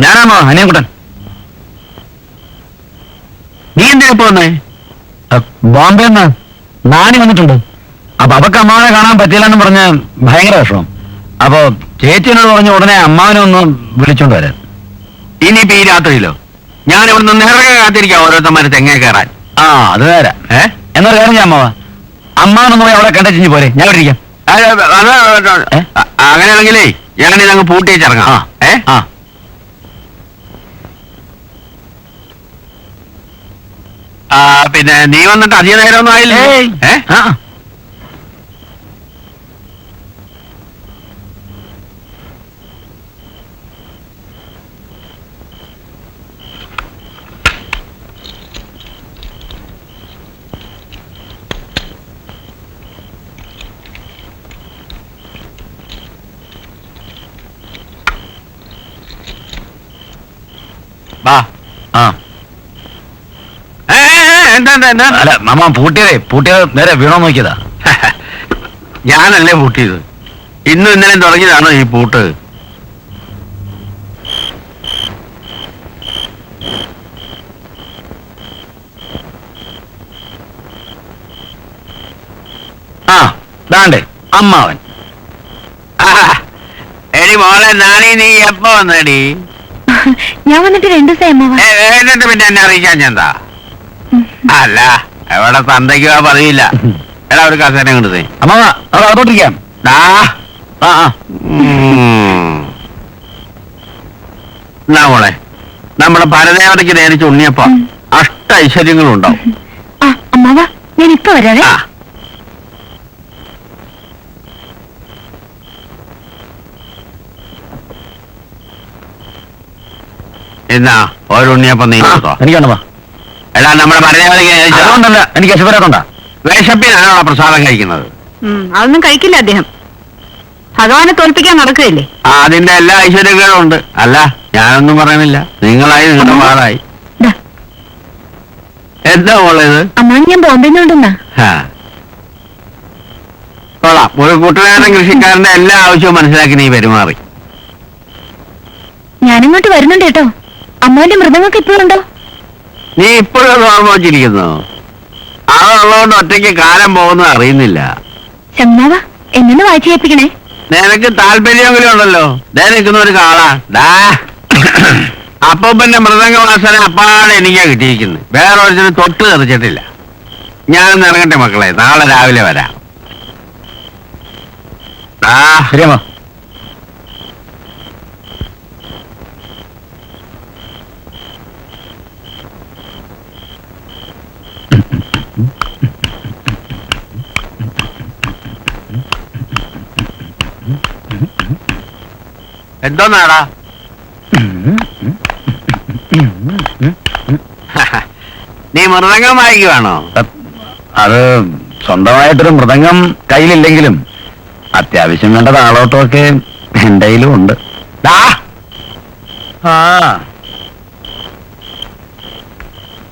ഞാനാണോ അനിയൻകുട്ടൻ? നീ എന്തിനാ പോന്നേ? ബോംബെ നാണി വന്നിട്ടുണ്ട്. അപ്പൊ അവക്ക് അമ്മാവനെ കാണാൻ പറ്റില്ലെന്ന് പറഞ്ഞ് ഭയങ്കര വിഷമം. അപ്പൊ ചേച്ചിനോട് പറഞ്ഞ് ഉടനെ അമ്മാവനെ ഒന്ന് വിളിച്ചോണ്ട് വരാൻ. ഇനിയിപ്പോ ഈ രാത്രിയിലോ? ഞാൻ ഇവിടുന്ന് നിറകെ കാത്തിരിക്കാം ഓരോരുത്തന്മാര് തെങ്ങേ കയറാൻ. ആ അത് നേരാ. എന്നൊരു കാര്യം ഞാൻ അമ്മാവനൊന്നും പോയി അവിടെ കണ്ടിച്ചിഞ്ഞ് പോരെ, ഞാൻ ഇവിടെ ഇരിക്കാം. അങ്ങനെയാണെങ്കിലേ ഞാനിതങ്ങ് പൂട്ടിയിച്ചിറങ്ങാം. പിന്നെ നീ വന്നിട്ട് അധിക നേരമൊന്നും ആയില്ലേ? അല്ല മാമ പൂട്ടിയത് നേരെ വീണോ നോക്കിയതാ. ഞാനല്ലേ പൂട്ടിയത്. ഇന്നും ഇന്നലെയും തുടങ്ങിയതാണോ ഈ പൂട്ട്? ആ ദാണ്ടേ അമ്മാവൻ. എടി മോളെ നാണി, നീ എപ്പോ വന്നടി? ഞാൻ വന്നിട്ട് 2 ദിവസമായി അമ്മാവ. എന്നിട്ട് പിന്നെ എന്നെ അറിയിക്കാൻ എന്താ? അല്ല എവിടെ തന്തയ്ക്ക് പറയില്ല. എടാ ഒരു കസേര കൊണ്ടേ അമ്മാവോട്ടിരിക്കാം. എന്നാ മോളെ, നമ്മുടെ പരദേവതയ്ക്ക് നേരിച്ച് ഉണ്ണിയപ്പ ഐശ്വര്യങ്ങളും ഉണ്ടാവും. അമ്മാവ ഞാൻ ഇപ്പൊ വരാവേ. എന്നാ ഓരോ ഉണ്ണിയപ്പം നീ എനിക്കാണോ? എടാ നമ്മുടെ പരദേവതയ്ക്ക് അതുകൊണ്ടല്ല, എനിക്ക് വിശപ്പരാത്തോണ്ടാ. വിശപ്പിനാണോ പ്രസാദം കഴിക്കുന്നത്? അതൊന്നും കഴിക്കില്ല അദ്ദേഹം. ഭഗവാനെ തോൽപ്പിക്കാൻ നടക്കുകയല്ലേ. അതിന്റെ എല്ലാ ഐശ്വര്യങ്ങളും ഉണ്ട്. അല്ല ഞാനൊന്നും പറയുന്നില്ല. നിങ്ങളായി നിങ്ങളുടെ പാടായി. എന്താ മോളേത്? അമ്മ ഞാൻ ബോംബെന്നുണ്ടെന്നാ. കൊള്ളാം. ഒരു കൂട്ടുകാരൻ കൃഷിക്കാരന്റെ എല്ലാ ആവശ്യവും മനസ്സിലാക്കി നീ പെരുമാറി. ഞാനിങ്ങോട്ട് വരുന്നുണ്ട് കേട്ടോ. അമ്മാവിന്റെ മൃഗങ്ങൾക്ക് ഇപ്പോഴുണ്ടോ? നീ ഇപ്പോഴും ഓർമ്മ വച്ചിരിക്കുന്നു. അതുള്ളതുകൊണ്ട് ഒറ്റയ്ക്ക് കാലം പോകുന്നത് അറിയുന്നില്ല. ചമ്മാവ എന്നെ വായിച്ചു കേൾപ്പിക്കണേ. നിനക്ക് താല്പര്യമെങ്കിലും ഉണ്ടല്ലോ. ദേ നിൽക്കുന്ന ഒരു കാളാ. അപ്പൊ പിന്നെ മൃദംഗവാസന അപ്പാടെ എനിക്കാ കിട്ടിയിരിക്കുന്നത്. വേറെ ഒരുത്തിന് തൊട്ട് തെറിച്ചിട്ടില്ല. ഞാനൊന്ന് ഇറങ്ങട്ടെ മക്കളെ, നാളെ രാവിലെ വരാം. ശരിയമ്മ. എന്തോന്നാടാ? നീ മൃദംഗം വായിക്കുവാണോ? അത് സ്വന്തമായിട്ടൊരു മൃദംഗം കയ്യിലില്ലെങ്കിലും അത്യാവശ്യം വേണ്ട താളോട്ടമൊക്കെ എന്റെ കയ്യിലും ഉണ്ട്.